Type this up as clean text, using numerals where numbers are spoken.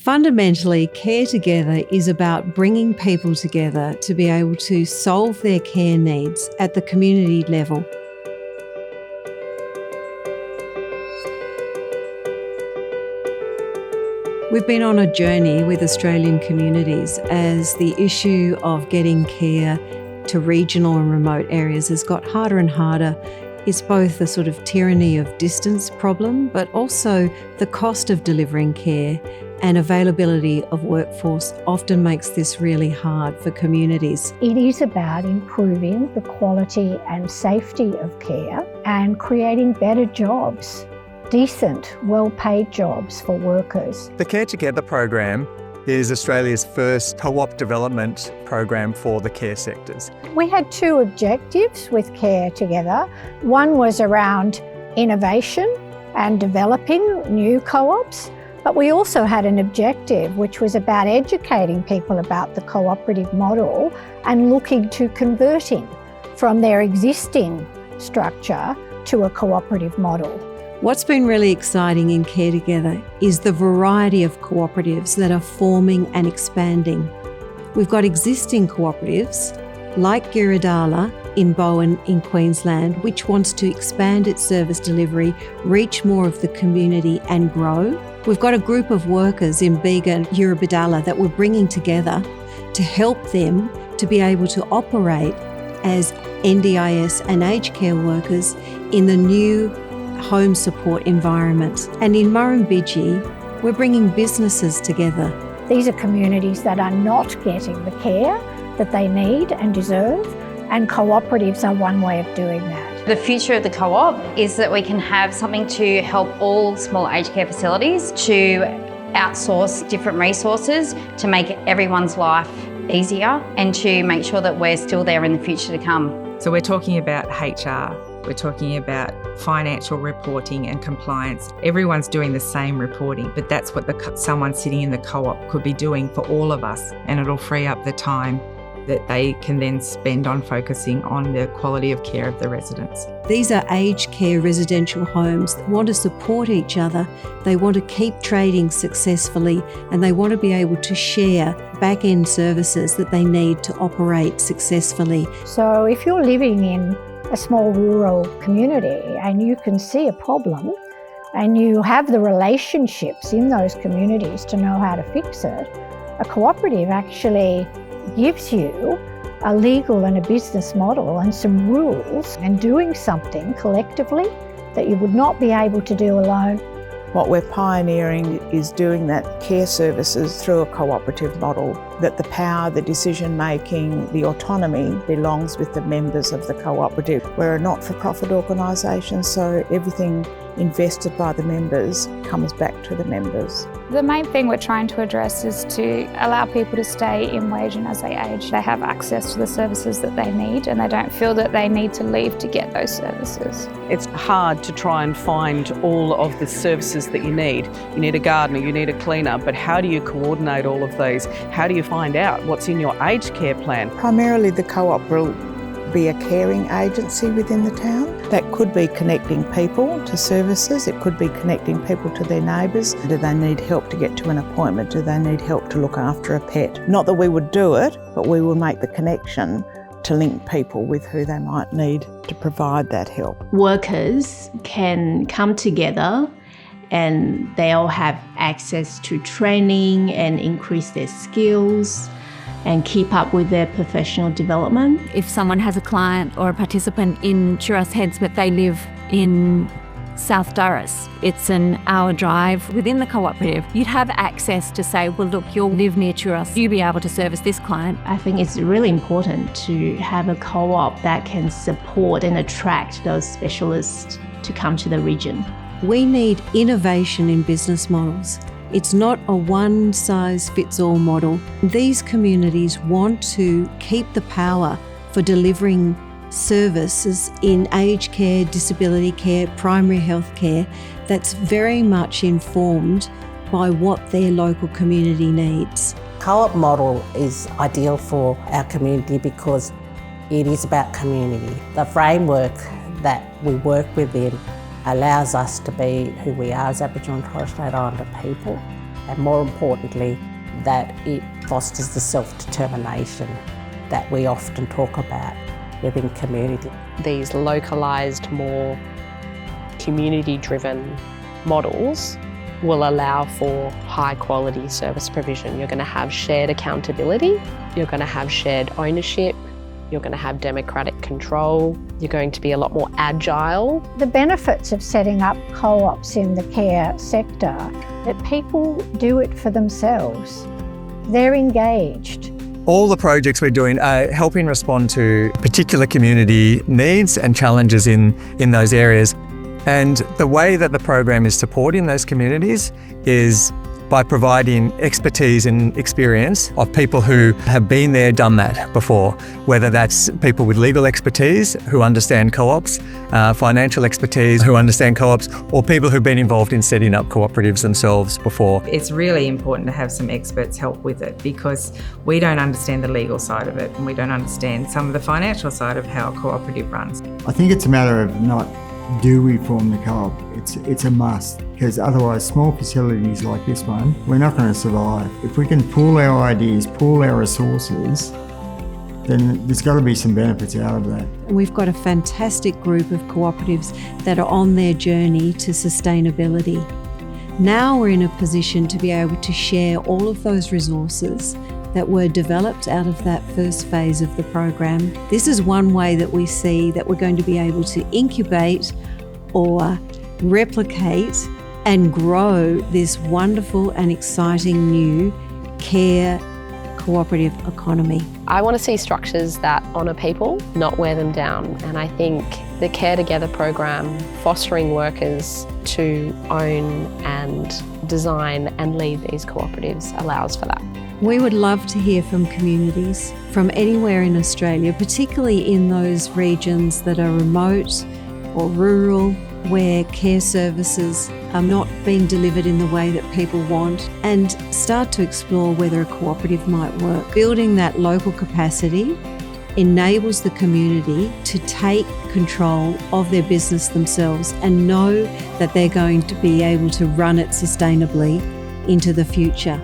Fundamentally, Care Together is about bringing people together to be able to solve their care needs at the community level. We've been on a journey with Australian communities as the issue of getting care to regional and remote areas has got harder and harder. It's both a sort of tyranny of distance problem, but also the cost of delivering care and availability of workforce often makes this really hard for communities. It is about improving the quality and safety of care and creating better jobs, decent, well-paid jobs for workers. The Care Together program is Australia's first co-op development program for the care sectors. We had two objectives with Care Together. One was around innovation and developing new co-ops, but we also had an objective which was about educating people about the cooperative model and looking to converting from their existing structure to a cooperative model. What's been really exciting in Care Together is the variety of cooperatives that are forming and expanding. We've got existing cooperatives like Giradala in Bowen in Queensland, which wants to expand its service delivery, reach more of the community and grow. We've got a group of workers in Bega and Eurobodalla that we're bringing together to help them to be able to operate as NDIS and aged care workers in the new home support environment. And in Murrumbidgee, we're bringing businesses together. These are communities that are not getting the care that they need and deserve, and cooperatives are one way of doing that. The future of the co-op is that we can have something to help all small aged care facilities to outsource different resources to make everyone's life easier and to make sure that we're still there in the future to come. So we're talking about HR, we're talking about financial reporting and compliance. Everyone's doing the same reporting, but that's what someone sitting in the co-op could be doing for all of us, and it'll free up the time that they can then spend on focusing on the quality of care of the residents. These are aged care residential homes that want to support each other. They want to keep trading successfully, and they want to be able to share back-end services that they need to operate successfully. So if you're living in a small rural community and you can see a problem and you have the relationships in those communities to know how to fix it, a cooperative actually gives you a legal and a business model and some rules and doing something collectively that you would not be able to do alone. What we're pioneering is doing that care services through a cooperative model, that the power, the decision making, the autonomy belongs with the members of the cooperative. We're a not-for-profit organisation, so everything invested by the members comes back to the members. The main thing we're trying to address is to allow people to stay in Wagen as they age. They have access to the services that they need and they don't feel that they need to leave to get those services. It's hard to try and find all of the services that you need. You need a gardener, you need a cleaner, but how do you coordinate all of these? How do you find out what's in your aged care plan? Primarily the co-op will be a caring agency within the town. That could be connecting people to services, it could be connecting people to their neighbours. Do they need help to get to an appointment? Do they need help to look after a pet? Not that we would do it, but we will make the connection to link people with who they might need to provide that help. Workers can come together and they'll have access to training and increase their skills and keep up with their professional development. If someone has a client or a participant in Turas Heads but they live in South Durras, it's an hour drive within the cooperative, you'd have access to say, well look, you'll live near Turas, you'll be able to service this client. I think it's really important to have a co-op that can support and attract those specialists to come to the region. We need innovation in business models. It's not a one-size-fits-all model. These communities want to keep the power for delivering services in aged care, disability care, primary health care that's very much informed by what their local community needs. Co-op model is ideal for our community because it is about community. The framework that we work within allows us to be who we are as Aboriginal and Torres Strait Islander people. and more importantly, that it fosters the self-determination that we often talk about within community. These localised, more community-driven models will allow for high quality service provision. You're going to have shared accountability, you're going to have shared ownership, you're going to have democratic control, you're going to be a lot more agile. The benefits of setting up co-ops in the care sector, that people do it for themselves. They're engaged. All the projects we're doing are helping respond to particular community needs and challenges in those areas. And the way that the program is supporting those communities is by providing expertise and experience of people who have been there, done that before, whether that's people with legal expertise who understand co-ops, financial expertise who understand co-ops, or people who've been involved in setting up cooperatives themselves before. It's really important to have some experts help with it because we don't understand the legal side of it and we don't understand some of the financial side of how a cooperative runs. I think it's a matter of not do we form the co-op, it's a must, because otherwise small facilities like this one, we're not going to survive. If we can pool our ideas, pool our resources, then there's got to be some benefits out of that. We've got a fantastic group of cooperatives that are on their journey to sustainability. Now we're in a position to be able to share all of those resources that were developed out of that first phase of the program. This is one way that we see that we're going to be able to incubate or replicate and grow this wonderful and exciting new care cooperative economy. I want to see structures that honour people, not wear them down. And I think the Care Together program, fostering workers to own and design and lead these cooperatives, allows for that. We would love to hear from communities from anywhere in Australia, particularly in those regions that are remote or rural, where care services are not being delivered in the way that people want, and start to explore whether a cooperative might work. Building that local capacity enables the community to take control of their business themselves and know that they're going to be able to run it sustainably into the future.